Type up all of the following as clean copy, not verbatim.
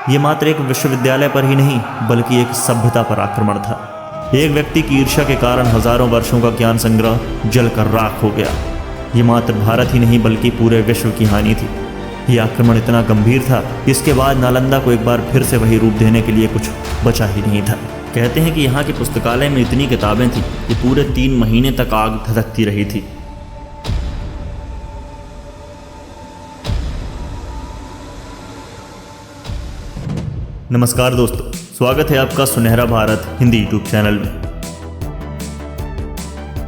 ये मात्र एक विश्वविद्यालय पर ही नहीं बल्कि एक सभ्यता पर आक्रमण था। एक व्यक्ति की ईर्ष्या के कारण हजारों वर्षों का ज्ञान संग्रह जलकर राख हो गया। ये मात्र भारत ही नहीं बल्कि पूरे विश्व की हानि थी। ये आक्रमण इतना गंभीर था कि इसके बाद नालंदा को एक बार फिर से वही रूप देने के लिए कुछ बचा ही नहीं था। कहते हैं कि यहाँ के पुस्तकालय में इतनी किताबें थीं कि पूरे 3 महीने तक आग धधकती रही थी। नमस्कार दोस्तों, स्वागत है आपका सुनहरा भारत हिंदी यूट्यूब चैनल में।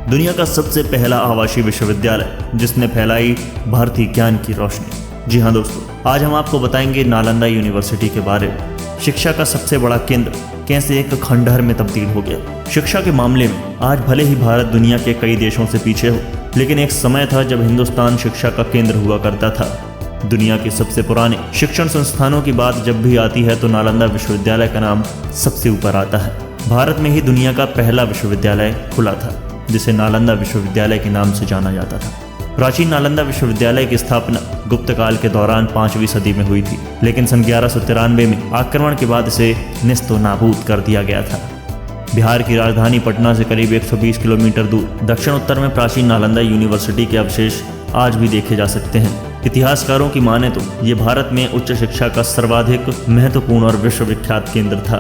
दुनिया का सबसे पहला आवासीय विश्वविद्यालय जिसने फैलाई भारतीय ज्ञान की रोशनी। जी हाँ दोस्तों, आज हम आपको बताएंगे नालंदा यूनिवर्सिटी के बारे में। शिक्षा का सबसे बड़ा केंद्र कैसे एक खंडहर में तब्दील हो गया। शिक्षा के मामले में आज भले ही भारत दुनिया के कई देशों से पीछे हो, लेकिन एक समय था जब हिंदुस्तान शिक्षा का केंद्र हुआ करता था। दुनिया के सबसे पुराने शिक्षण संस्थानों की बात जब भी आती है तो नालंदा विश्वविद्यालय का नाम सबसे ऊपर आता है। भारत में ही दुनिया का पहला विश्वविद्यालय खुला था जिसे नालंदा विश्वविद्यालय के नाम से जाना जाता था। प्राचीन नालंदा विश्वविद्यालय की स्थापना गुप्त काल के दौरान 5वीं सदी में हुई थी, लेकिन सन 1193 में आक्रमण के बाद इसे नेस्तो नाबूद कर दिया गया था। बिहार की राजधानी पटना से करीब 120 किलोमीटर दूर दक्षिण उत्तर में प्राचीन नालंदा यूनिवर्सिटी के अवशेष आज भी देखे जा सकते हैं। इतिहासकारों की माने तो ये भारत में उच्च शिक्षा का सर्वाधिक महत्वपूर्ण और विश्वविख्यात केंद्र था।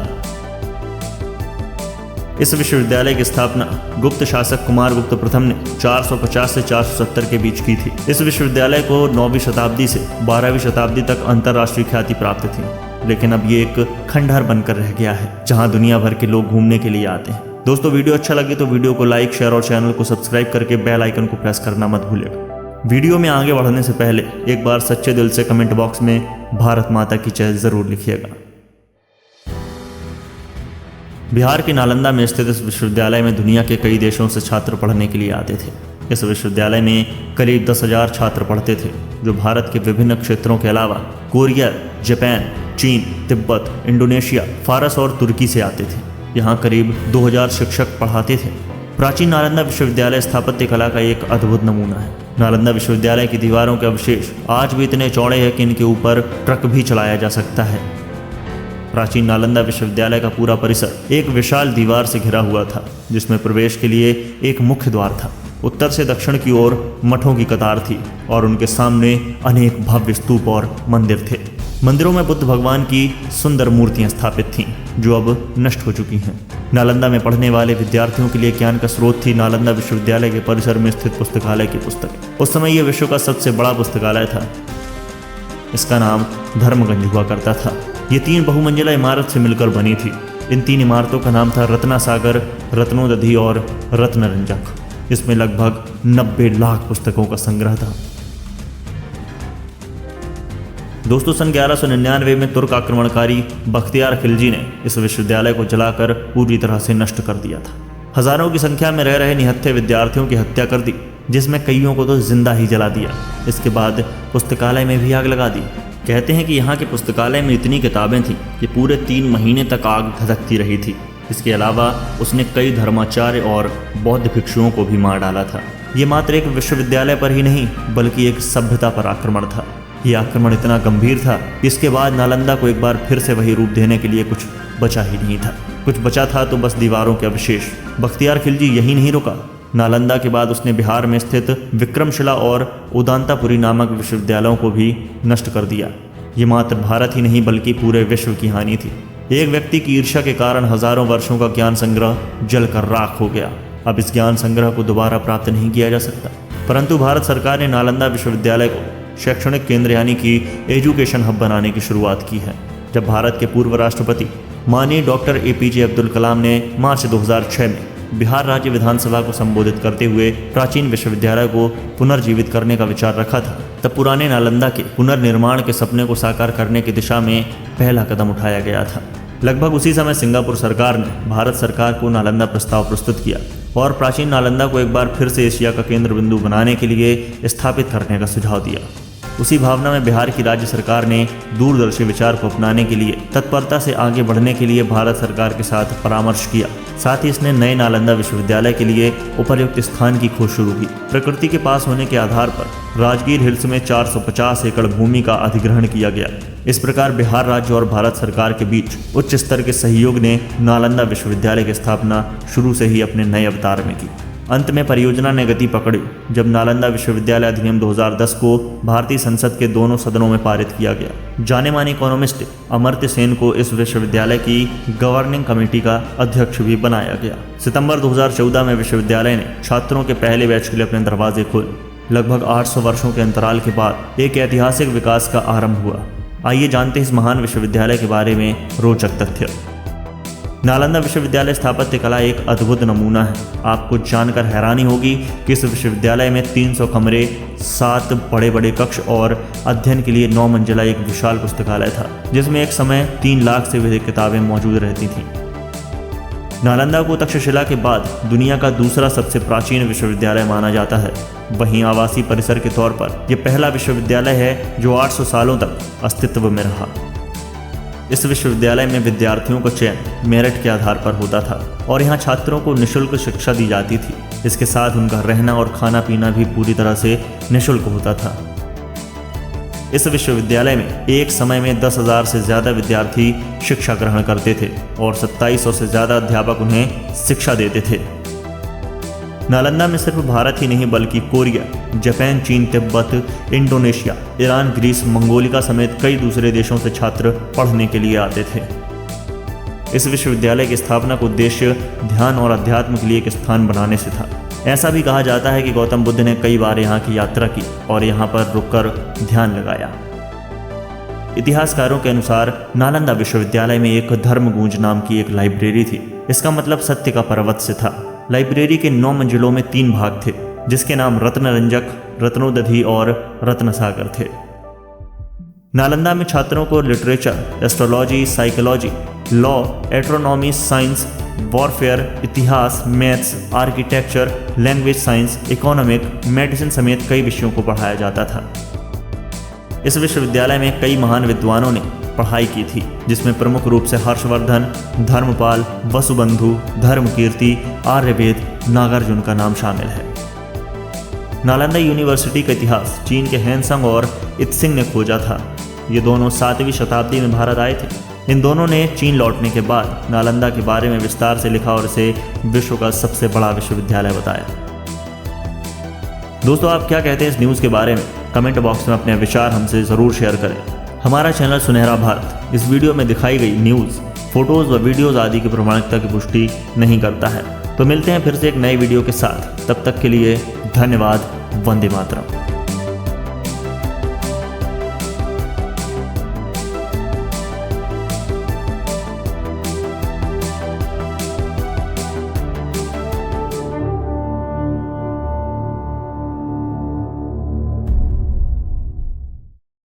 इस विश्वविद्यालय की स्थापना गुप्त शासक कुमारगुप्त प्रथम ने 450 से 470 के बीच की थी। इस विश्वविद्यालय को 9वीं शताब्दी से 12वीं शताब्दी तक अंतर्राष्ट्रीय ख्याति प्राप्त थी, लेकिन अब ये एक खंडहर बनकर रह गया है जहां दुनिया भर के लोग घूमने के लिए आते हैं। दोस्तों, वीडियो अच्छा लगे तो वीडियो को लाइक, शेयर और चैनल को सब्सक्राइब करके बेल आइकन को प्रेस करना मत भूलिएगा। वीडियो में आगे बढ़ने से पहले एक बार सच्चे दिल से कमेंट बॉक्स में भारत माता की जय जरूर लिखिएगा। बिहार के नालंदा में स्थित इस विश्वविद्यालय में दुनिया के कई देशों से छात्र पढ़ने के लिए आते थे। इस विश्वविद्यालय में करीब 10,000 छात्र पढ़ते थे जो भारत के विभिन्न क्षेत्रों के अलावा कोरिया, जापान, चीन, तिब्बत, इंडोनेशिया, फारस और तुर्की से आते थे। यहाँ करीब 2000 शिक्षक पढ़ाते थे। प्राचीन नालंदा विश्वविद्यालय स्थापत्य कला का एक अद्भुत नमूना है। नालंदा विश्वविद्यालय की दीवारों के अवशेष आज भी इतने चौड़े हैं कि इनके ऊपर ट्रक भी चलाया जा सकता है। प्राचीन नालंदा विश्वविद्यालय का पूरा परिसर एक विशाल दीवार से घिरा हुआ था जिसमें प्रवेश के लिए एक मुख्य द्वार था। उत्तर से दक्षिण की ओर मठों की कतार थी और उनके सामने अनेक भव्य स्तूप और मंदिर थे। मंदिरों में बुद्ध भगवान की सुंदर मूर्तियां स्थापित थीं जो अब नष्ट हो चुकी हैं। नालंदा में पढ़ने वाले विद्यार्थियों के लिए ज्ञान का स्रोत थी नालंदा विश्वविद्यालय के परिसर में स्थित पुस्तकालय की पुस्तक। उस समय यह विश्व का सबसे बड़ा पुस्तकालय था। इसका नाम धर्मगंज हुआ करता था। ये 3 बहुमंजिला इमारत से मिलकर बनी थी। इन 3 इमारतों का नाम था रत्नासागर, रत्नोदधि और रत्नरंजक। इसमें लगभग 90 लाख पुस्तकों का संग्रह था। दोस्तों, सन 1199 में तुर्क आक्रमणकारी बख्तियार खिलजी ने इस विश्वविद्यालय को जलाकर पूरी तरह से नष्ट कर दिया था। हजारों की संख्या में रह रहे निहत्थे विद्यार्थियों की हत्या कर दी, जिसमें कईयों को तो जिंदा ही जला दिया। इसके बाद पुस्तकालय में भी आग लगा दी। कहते हैं कि यहाँ के पुस्तकालय में इतनी किताबें थीं कि पूरे 3 महीने तक आग धधकती रही थी। इसके अलावा उसने कई धर्माचार्य और बौद्ध भिक्षुओं को भी मार डाला था। ये मात्र एक विश्वविद्यालय पर ही नहीं बल्कि एक सभ्यता पर आक्रमण था। ये आक्रमण इतना गंभीर था कि इसके बाद नालंदा को एक बार फिर से वही रूप देने के लिए कुछ बचा ही नहीं था। कुछ बचा था तो बस दीवारों के अवशेष। बख्तियार खिलजी यही नहीं रुका। नालंदा के बाद उसने बिहार में स्थित विक्रमशिला और उदांतापुरी नामक विश्वविद्यालयों को भी नष्ट कर दिया। ये मात्र भारत ही नहीं बल्कि पूरे विश्व की हानि थी। एक व्यक्ति की ईर्ष्या के कारण हजारों वर्षों का ज्ञान संग्रह जलकर राख हो गया। अब इस ज्ञान संग्रह को दोबारा प्राप्त नहीं किया जा सकता, परंतु भारत सरकार ने नालंदा विश्वविद्यालय को शैक्षणिक केंद्र यानी कि एजुकेशन हब बनाने की शुरुआत की है। जब भारत के पूर्व राष्ट्रपति माननीय डॉक्टर APJ अब्दुल कलाम ने मार्च 2006 में बिहार राज्य विधानसभा को संबोधित करते हुए प्राचीन विश्वविद्यालय को पुनर्जीवित करने का विचार रखा था, तब पुराने नालंदा के पुनर्निर्माण के सपने को साकार करने की दिशा में पहला कदम उठाया गया था। लगभग उसी समय सिंगापुर सरकार ने भारत सरकार को नालंदा प्रस्ताव प्रस्तुत किया और प्राचीन नालंदा को एक बार फिर से एशिया का केंद्र बिंदु बनाने के लिए स्थापित करने का सुझाव दिया। उसी भावना में बिहार की राज्य सरकार ने दूरदर्शी विचार को अपनाने के लिए तत्परता से आगे बढ़ने के लिए भारत सरकार के साथ परामर्श किया। साथ ही इसने नए नालंदा विश्वविद्यालय के लिए उपर्युक्त स्थान की खोज शुरू की। प्रकृति के पास होने के आधार पर राजगीर हिल्स में 450 एकड़ भूमि का अधिग्रहण किया गया। इस प्रकार बिहार राज्य और भारत सरकार के बीच उच्च स्तर के सहयोग ने नालंदा विश्वविद्यालय की स्थापना शुरू से ही अपने नए अवतार में की। अंत में परियोजना ने गति पकड़ी जब नालंदा विश्वविद्यालय अधिनियम 2010 को भारतीय संसद के दोनों सदनों में पारित किया गया। जाने माने इकोनॉमिस्ट अमर्त्य सेन को इस विश्वविद्यालय की गवर्निंग कमेटी का अध्यक्ष भी बनाया गया। सितंबर 2014 में विश्वविद्यालय ने छात्रों के पहले बैच के लिए अपने दरवाजे खोले। लगभग 800 वर्षों के अंतराल के बाद एक ऐतिहासिक विकास का आरंभ हुआ। आइए जानते हैं इस महान विश्वविद्यालय के बारे में रोचक तथ्य। नालंदा विश्वविद्यालय स्थापत्य कला एक अद्भुत नमूना है। आपको जानकर हैरानी होगी कि इस विश्वविद्यालय में 300 कमरे, 7 बड़े बड़े कक्ष और अध्ययन के लिए 9 मंजिला एक विशाल पुस्तकालय था, जिसमें एक समय 3 लाख से अधिक किताबें मौजूद रहती थीं। नालंदा को तक्षशिला के बाद दुनिया का दूसरा सबसे प्राचीन विश्वविद्यालय माना जाता है। वहीं आवासीय परिसर के तौर पर यह पहला विश्वविद्यालय है जो 800 सालों तक अस्तित्व में रहा। इस विश्वविद्यालय में विद्यार्थियों का चयन मेरिट के आधार पर होता था और यहाँ छात्रों को निःशुल्क शिक्षा दी जाती थी। इसके साथ उनका रहना और खाना पीना भी पूरी तरह से निःशुल्क होता था। इस विश्वविद्यालय में एक समय में 10,000 से ज़्यादा विद्यार्थी शिक्षा ग्रहण करते थे और 2700 से ज़्यादा अध्यापक उन्हें शिक्षा देते थे। नालंदा में सिर्फ भारत ही नहीं बल्कि कोरिया, जापान, चीन, तिब्बत, इंडोनेशिया, ईरान, ग्रीस, मंगोलिया समेत कई दूसरे देशों से छात्र पढ़ने के लिए आते थे। इस विश्वविद्यालय की स्थापना का उद्देश्य ध्यान और अध्यात्म के लिए एक स्थान बनाने से था। ऐसा भी कहा जाता है कि गौतम बुद्ध ने कई बार यहाँ की यात्रा की और यहाँ पर रुककर ध्यान लगाया। इतिहासकारों के अनुसार नालंदा विश्वविद्यालय में एक धर्मगूंज नाम की एक लाइब्रेरी थी। इसका मतलब सत्य का पर्वत से था। लाइब्रेरी के 9 मंजिलों में 3 भाग थे, जिसके नाम रत्नरंजक, रत्नोदधि और रत्नसागर थे। नालंदा में छात्रों को literature, astrology, psychology, law, astronomy, science, warfare, इतिहास, maths, architecture, language science, economic, medicine समेत कई विषयों को पढ़ाया जाता था। इस विश्वविद्यालय में कई महान विद्वानों ने पढ़ाई की थी, जिसमें प्रमुख रूप से हर्षवर्धन, धर्मपाल, वसुबंधु, धर्मकीर्ति, आर्यवेद, नागार्जुन का नाम शामिल है। नालंदा यूनिवर्सिटी का इतिहास चीन के हैनसंग और इत्सिंग ने खोजा था। ये दोनों 7वीं शताब्दी में भारत आए थे। इन दोनों ने चीन लौटने के बाद नालंदा के बारे में विस्तार से लिखा और इसे विश्व का सबसे बड़ा विश्वविद्यालय बताया। दोस्तों, आप क्या कहते हैं इस न्यूज़ के बारे में? कमेंट बॉक्स में अपने विचार हमसे ज़रूर शेयर करें। हमारा चैनल सुनहरा भारत इस वीडियो में दिखाई गई न्यूज़, फोटोज़ व वीडियोज़ आदि की प्रामाणिकता की पुष्टि नहीं करता है। तो मिलते हैं फिर से एक नई वीडियो के साथ। तब तक के लिए धन्यवाद। वंदे मातरम।